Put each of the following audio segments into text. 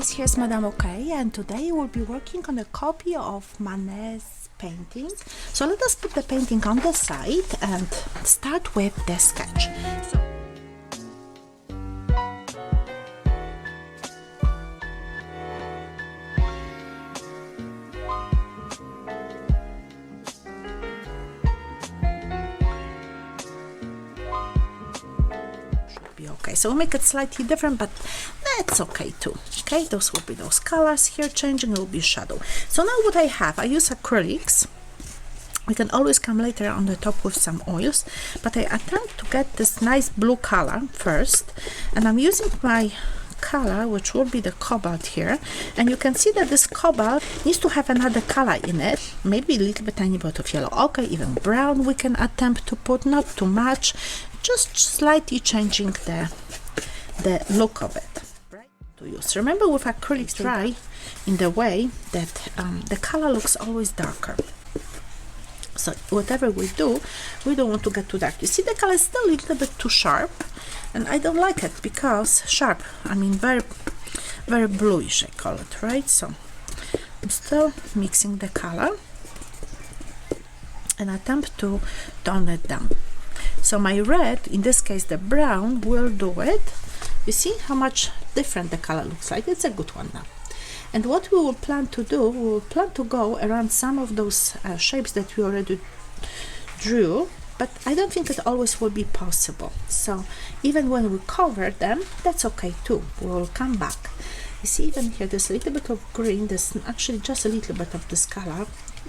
guys, here's Madame OK, and today we'll be working on a copy of Manet's paintings. So let us put the painting on the side and start with the sketch. Okay, so we'll make it slightly different, but that's okay too. Okay, those will be those colors here changing, it will be shadow. So now what I have, I use acrylics. We can always come later on the top with some oils, but I attempt to get this nice blue color first, and I'm using my color, which will be the cobalt here, and you can see that this cobalt needs to have another color in it, maybe a little bit, tiny bit of yellow ochre, even brown we can attempt to put, not too much, just slightly changing the look of it. Right? To use. Remember, with acrylics dry in the way that the color looks always darker. So whatever we do, we don't want to get too dark. You see, the color is still a little bit too sharp, and I don't like it because sharp, I mean very, very bluish, I call it, right? So I'm still mixing the color and attempt to tone it down. So my red, in this case the brown, will do it. You see how much different the color looks like? It's a good one now. And what we will plan to do, we will plan to go around some of those shapes that we already drew, but I don't think it always will be possible. So even when we cover them, that's okay too. We will come back. You see, even here there's a little bit of green, there's actually just a little bit of this color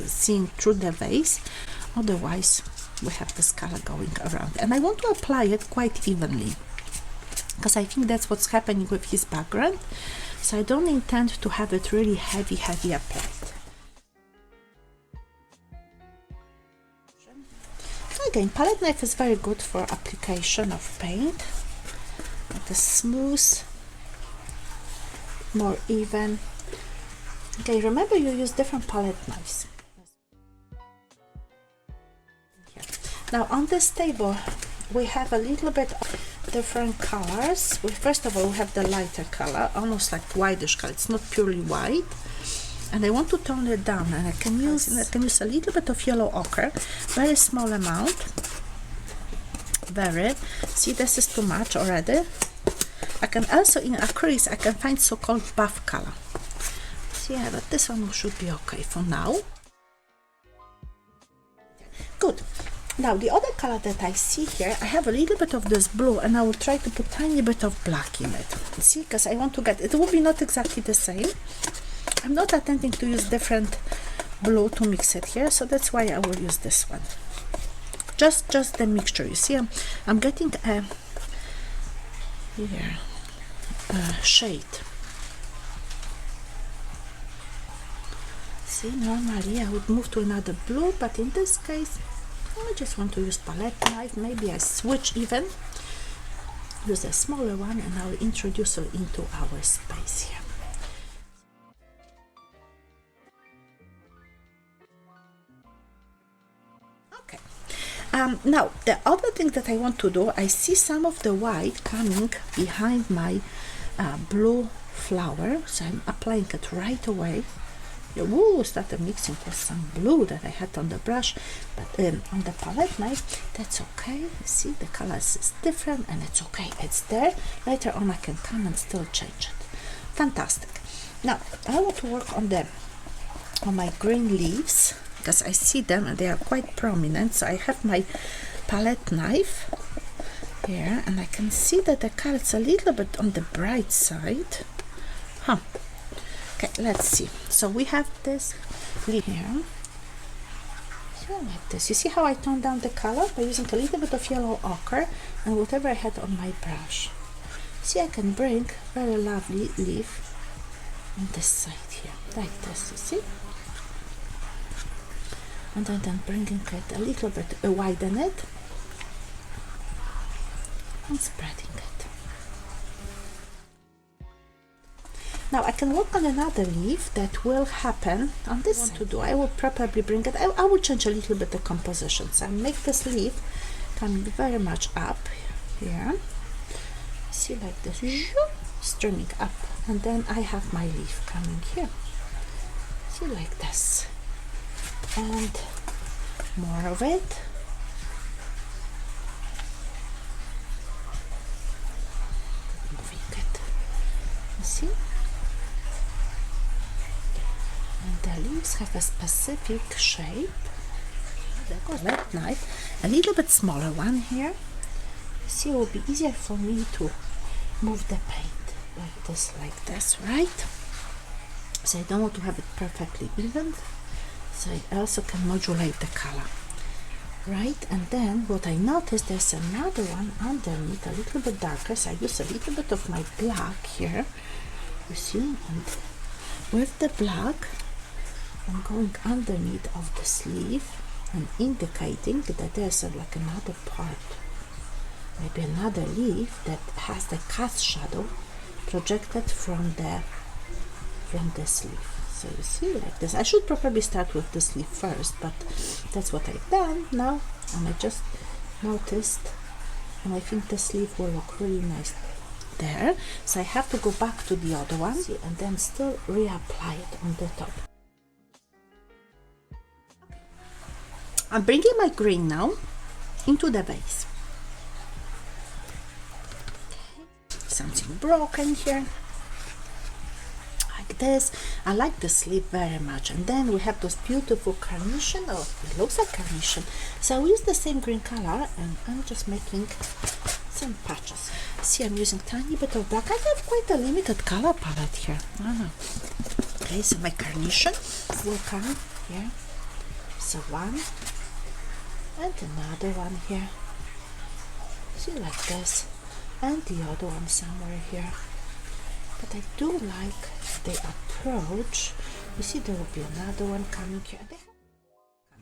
seen through the vase. Otherwise we have this color going around, and I want to apply it quite evenly because I think that's what's happening with his background. So I don't intend to have it really heavy applied. Again, palette knife is very good for application of paint. Like a smooth, more even. Okay, remember you use different palette knives. Now on this table we have a little bit of different colors. First of all, we have the lighter color, almost like whitish color. It's not purely white, and I want to tone it down, and I can use a little bit of yellow ochre, very small amount. See, this is too much already. I can also, in acrylics, I can find so-called buff color. So yeah, but this one should be okay for now. Good. Now the other color that I see here, I have a little bit of this blue, and I will try to put tiny bit of black in it. See, because I want to get, it will be not exactly the same. I'm not attempting to use different blue to mix it here, so that's why I will use this one. Just the mixture. You see, I'm getting a shade. See, normally I would move to another blue, but in this case I just want to use palette knife. Maybe I switch even, use a smaller one, and I'll introduce it into our space here. Okay. Now the other thing that I want to do, I see some of the white coming behind my blue flower, so I'm applying it right away. Ooh, started mixing with some blue that I had on the brush, but on the palette knife, that's okay. See, the colors is different, and it's okay. It's there. Later on, I can come and still change it. Fantastic. Now I want to work on my green leaves because I see them and they are quite prominent. So I have my palette knife here, and I can see that the color is a little bit on the bright side. Okay, let's see. So we have this leaf here. So like this. You see how I toned down the color by using a little bit of yellow ochre and whatever I had on my brush. See, I can bring very lovely leaf on this side here, like this. You see, and then bringing it a little bit, widen it, and spreading it. Now I can work on another leaf that will happen on this side. I will probably bring it, I will change a little bit the composition. So I make this leaf coming very much up here. See, like this. streaming up, and then I have my leaf coming here. See, like this, and more of it. Moving it. You see? And the leaves have a specific shape. That night, a little bit smaller one here. You see, it will be easier for me to move the paint like this, right? So I don't want to have it perfectly even, so I also can modulate the color, right? And then what I noticed, there's another one underneath, a little bit darker, so I use a little bit of my black here, you see, and with the black I'm going underneath of the sleeve and indicating that there's like another part, maybe another leaf that has the cast shadow projected from the sleeve. So you see, like this. I should probably start with the sleeve first, but that's what I've done now, and I just noticed, and I think the sleeve will look really nice there. So I have to go back to the other one and then still reapply it on the top. I'm bringing my green now into the vase. Something broken here, like this. I like the sleeve very much. And then we have those beautiful carnation. Oh, it looks like carnation. So I use the same green color, and I'm just making some patches. See, I'm using tiny bit of black. I have quite a limited color palette here. Okay, so my carnation will come here. So one and another one here. See, like this. And the other one somewhere here. But I do like the approach. You see, there will be another one coming here.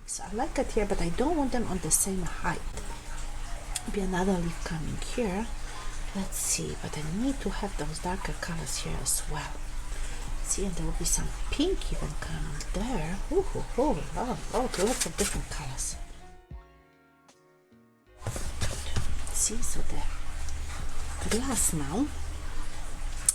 So I like it here, but I don't want them on the same height. Be another leaf coming here. Let's see, but I need to have those darker colors here as well. See, and there will be some pink even coming there. Lots of different colors. See, so the glass now,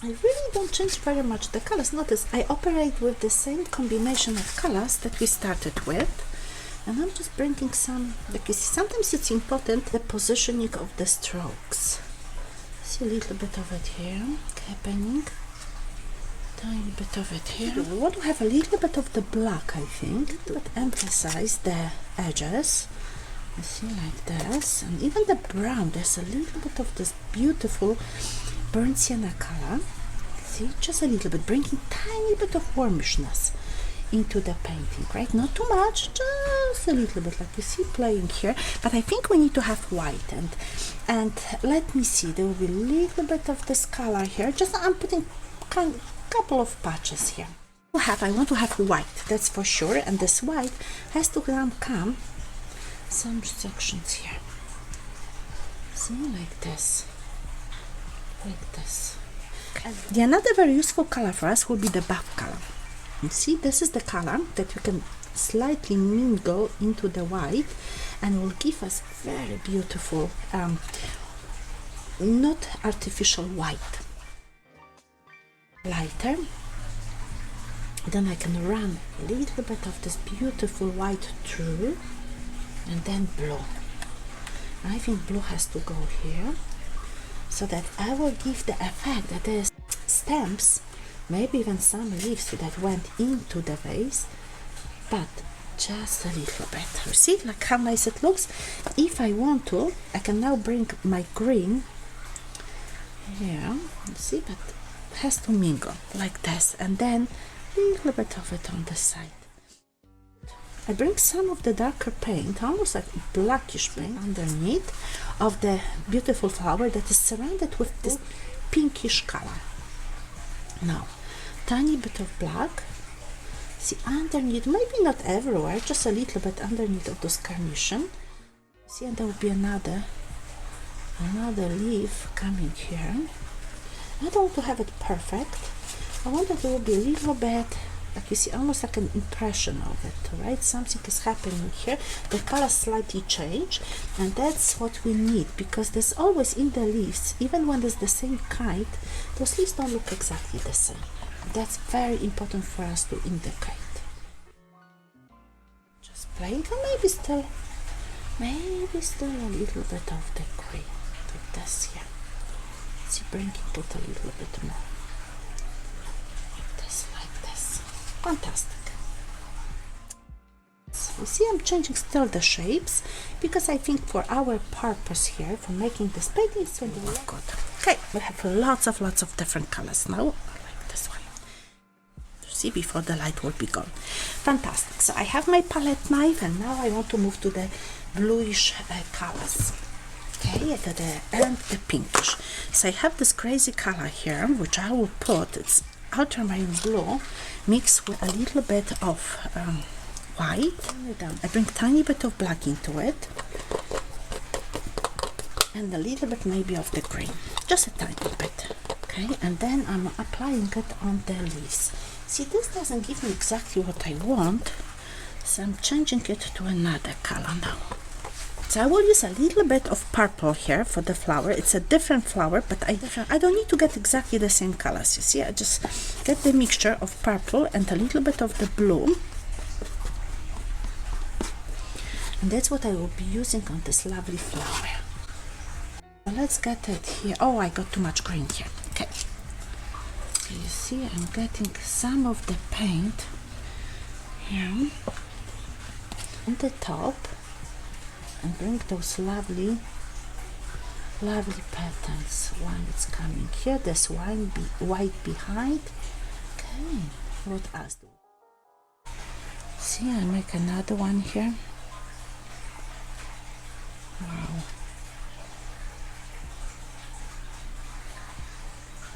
I really don't change very much the colors. Notice I operate with the same combination of colors that we started with, and I'm just bringing some, like you see, sometimes it's important the positioning of the strokes. See, a little bit of it here happening, tiny bit of it here. We want to have a little bit of the black, I think, to emphasize the edges. You see, like this, and even the brown, there's a little bit of this beautiful burnt sienna color. See, just a little bit, bringing tiny bit of warmishness into the painting, right? Not too much, just a little bit, like you see playing here. But I think we need to have white, and let me see, there will be a little bit of this color here. Just I'm putting couple of patches here. I want to have white, that's for sure, and this white has to come some sections here. See, like this, like this. The another very useful color for us will be the buff color. You see, this is the color that you can slightly mingle into the white, and will give us very beautiful, not artificial white. Lighter. Then I can run a little bit of this beautiful white through, and then blue. I think blue has to go here, so that I will give the effect that there's stems, maybe even some leaves that went into the vase, but just a little bit. You see, like how nice it looks. If I want to, I can now bring my green here, you see, but it has to mingle like this, and then a little bit of it on the side. I bring some of the darker paint, almost like blackish paint, underneath of the beautiful flower that is surrounded with this pinkish color. Now, tiny bit of black. See, underneath, maybe not everywhere, just a little bit underneath of those carnation. See, and there will be another leaf coming here. I don't want to have it perfect. I want that it will be a little bit like you see, almost like an impression of it, right? Something is happening here. The colors slightly change, and that's what we need, because there's always in the leaves, even when there's the same kind, those leaves don't look exactly the same. That's very important for us to indicate. Just playing, and maybe still a little bit of the green, like this here. See, bring it a little bit more. Like this. Fantastic. So you see, I'm changing still the shapes, because I think for our purpose here, for making this painting, it's going to look good. Okay, we have lots of different colors now. I like this one. See, before the light will be gone. Fantastic. So I have my palette knife, and now I want to move to the bluish colors. Okay, and the pinkish. So I have this crazy color here, which I will put, it's ultramarine blue, mixed with a little bit of white. I bring tiny bit of black into it, and a little bit maybe of the green, just a tiny bit. Okay, and then I'm applying it on the leaves. See, this doesn't give me exactly what I want, so I'm changing it to another color now. So I will use a little bit of purple here for the flower. It's a different flower, but I don't need to get exactly the same colors. You see, I just get the mixture of purple and a little bit of the blue. And that's what I will be using on this lovely flower. So let's get it here. Oh, I got too much green here. Okay. So you see, I'm getting some of the paint here on the top, and bring those lovely patterns. One is coming here, there's white behind. Okay, what else do we see? I make another one here. Wow.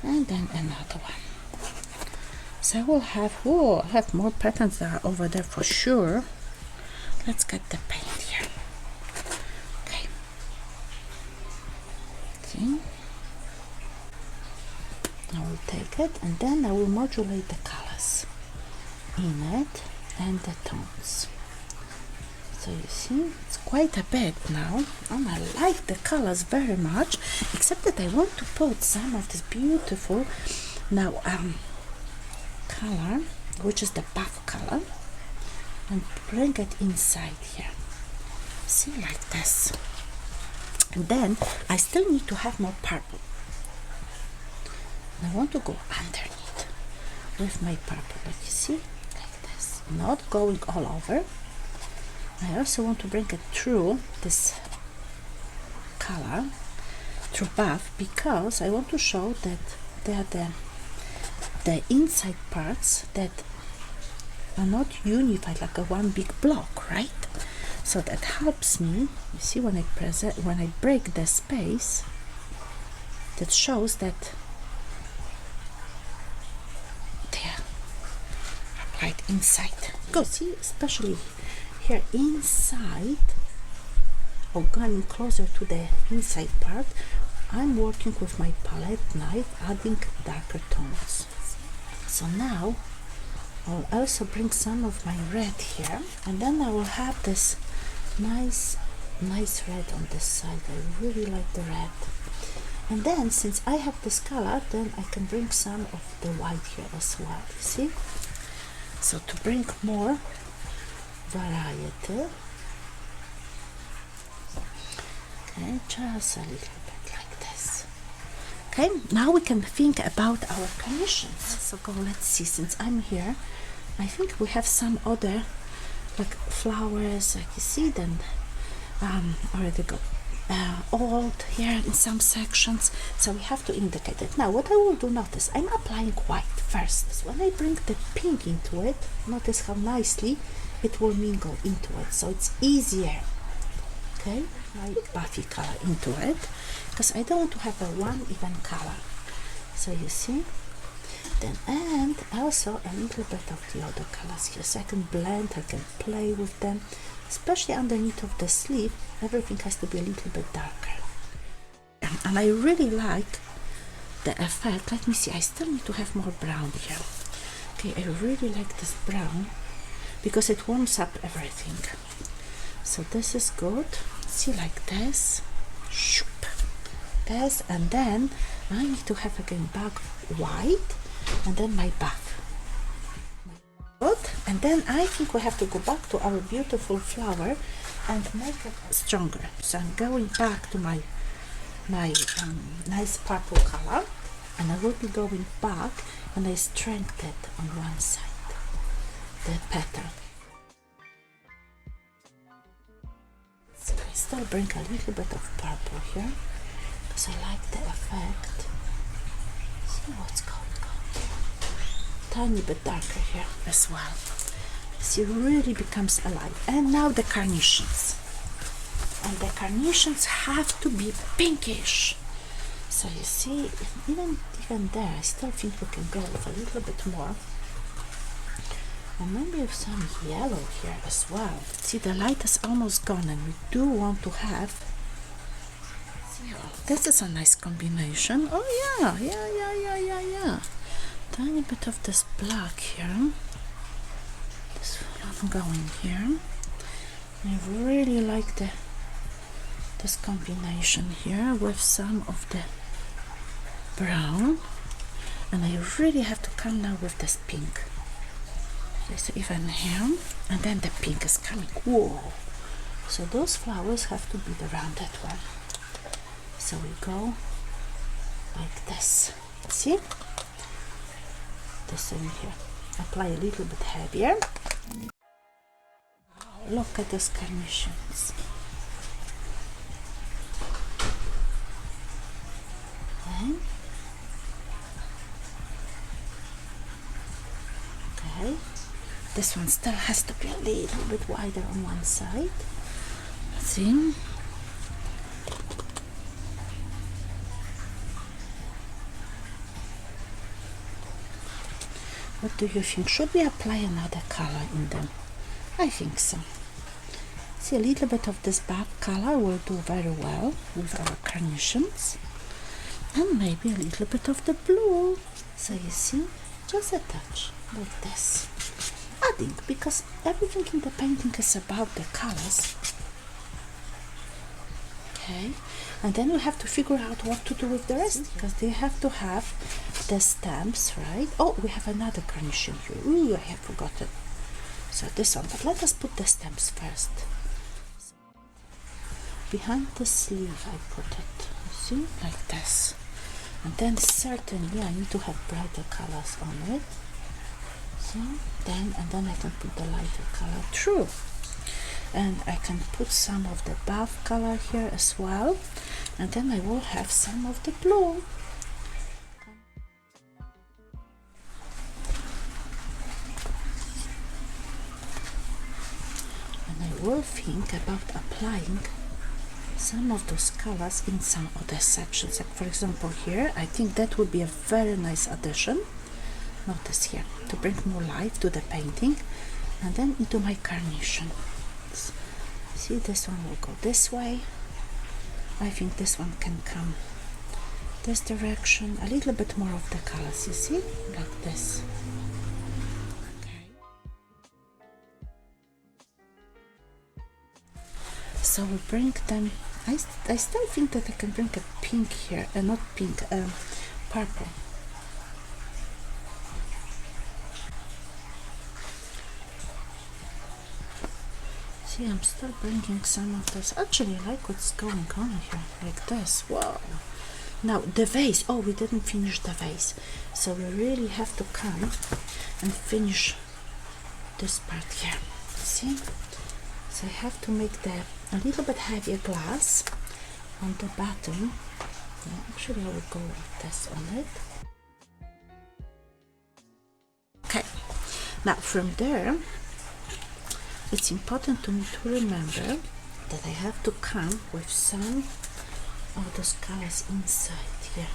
And then another one. So I will have more patterns that are over there for sure. Let's get the paint here. I will take it, and then I will modulate the colors in it and the tones. So you see, it's quite a bit now, and I like the colors very much, except that I want to put some of this beautiful now color, which is the buff color, and bring it inside here. See, like this. And then I still need to have more purple. And I want to go underneath with my purple, like you see, like this. Not going all over. I also want to bring it through this color, through buff, because I want to show that they are the inside parts that are not unified like a one big block, right? So that helps me. You see, when I break the space, that shows that they are right inside. Go see, especially here inside, or going closer to the inside part, I'm working with my palette knife, adding darker tones. So now I'll also bring some of my red here, and then I will have this nice red on this side. I really like the red. And then, since I have this color, then I can bring some of the white here as well, you see? So to bring more variety. Okay, just a little bit like this. Okay, now we can think about our commissions. So let's see, since I'm here, I think we have some other like flowers, like you see, then already got old here in some sections, so we have to indicate it. Now what I will do, notice I'm applying white first. So when I bring the pink into it, notice how nicely it will mingle into it, so it's easier. Okay, my buffy color into it, because I don't want to have a one even color. So you see, then, and also a little bit of the other colors here, so I can blend, I can play with them, especially underneath of the sleeve. Everything has to be a little bit darker, and I really like the effect. Let me see, I still need to have more brown here. Okay, I really like this brown because it warms up everything. So this is good. See, like this. Shoop. This, and then I need to have again back white, and then my back. Good. And then I think we have to go back to our beautiful flower and make it stronger. So I'm going back to my nice purple color, and I will be going back and I strengthen it on one side, the petal. So I still bring a little bit of purple here because I like the effect. See what's going on. Tiny bit darker here as well. See, it really becomes alive. And now the carnations. And the carnations have to be pinkish. So you see, even there, I still think we can go with a little bit more. And maybe with some yellow here as well. See, the light is almost gone, and we do want to have. See, oh, this is a nice combination. Oh yeah. Tiny bit of this black here. This one going here. I really like this combination here with some of the brown, and I really have to come now with this pink. So even here, and then the pink is coming. Whoa! So those flowers have to be the rounded one. So we go like this. See? This in here. Apply a little bit heavier. Wow, look at those carnations. Okay. This one still has to be a little bit wider on one side. See? What do you think? Should we apply another color in them? I think so. See, a little bit of this back color will do very well with our carnations. And maybe a little bit of the blue. So you see, just a touch like this. Adding, because everything in the painting is about the colors. Okay, and then we have to figure out what to do with the rest, because they have to have the stamps, right? Oh, we have another carnation here. Ooh, I have forgotten. So this one, but let us put the stamps first. So, behind the sleeve I put it, you see, like this. And then certainly I need to have brighter colors on it. So then, and then I can put the lighter color through. And I can put some of the buff color here as well. And then I will have some of the blue. And I will think about applying some of those colors in some other sections. Like for example here, I think that would be a very nice addition. Notice here, to bring more life to the painting. And then into my carnation. See, this one will go this way. I think this one can come this direction. A little bit more of the colors, you see, like this. Okay. So we bring them. I still think that I can bring a pink here, not pink, purple. See, I'm still bringing some of this. Actually, I like what's going on here, like this. Wow. Now, the vase. Oh, we didn't finish the vase. So we really have to come and finish this part here. See? So I have to make a little bit heavier glass on the bottom. Yeah, actually, I will go like this on it. Okay. Now, from there, it's important to me to remember that I have to come with some of those colors inside here.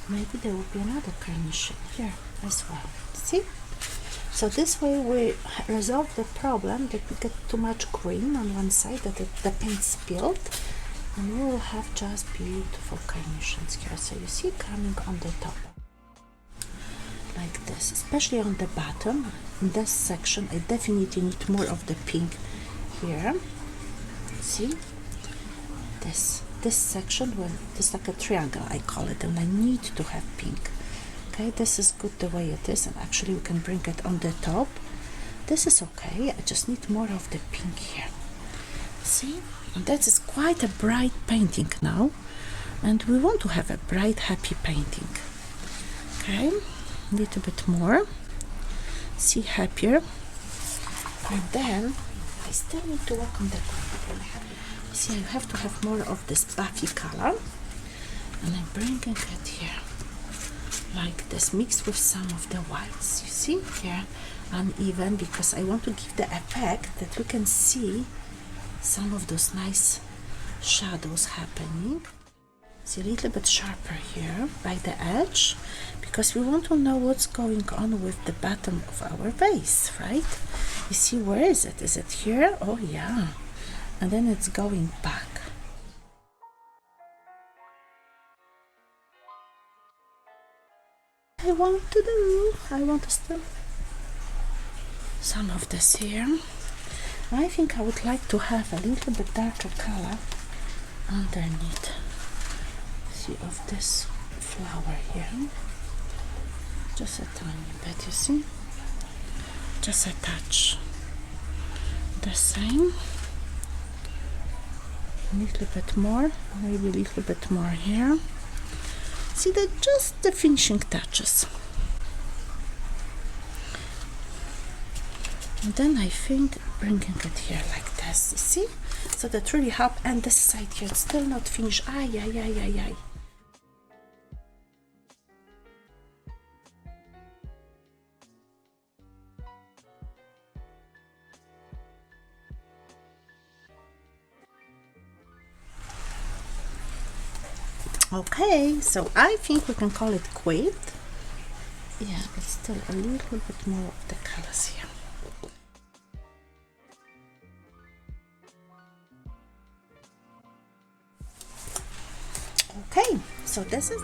Maybe there will be another carnation here as well. See? So this way we resolve the problem that we get too much green on one side, that the paint spilled, and we will have just beautiful carnations here. So you see coming on the top like this, especially on the bottom. In this section I definitely need more of the pink here. See this section, when this like a triangle I call it, and I need to have pink. Okay, this is good the way it is, and actually we can bring it on the top. This is okay, I just need more of the pink here. See, and that is quite a bright painting now, and we want to have a bright happy painting. Okay, a little bit more, see, happier. And then I still need to work on the green. See, I have to have more of this buffy color, and I'm bringing it here like this, mixed with some of the whites. You see here, uneven, because I want to give the effect that we can see some of those nice shadows happening. See, a little bit sharper here by the edge, because we want to know what's going on with the bottom of our vase, right? You see, where is it? Is it here? Oh yeah, and then it's going back. I want to still some of this here. I think I would like to have a little bit darker color underneath. See, of this flower here, just a tiny bit, you see, just a touch. The same, a little bit more, maybe a little bit more here. See, that just the finishing touches. And then I think bringing it here like this, you see, so that really help. And this side here, it's still not finished. Ay, ay, ay, ay, ay. Okay, so I think we can call it quit. Yeah, but still a little bit more of the colors here. Okay, so this is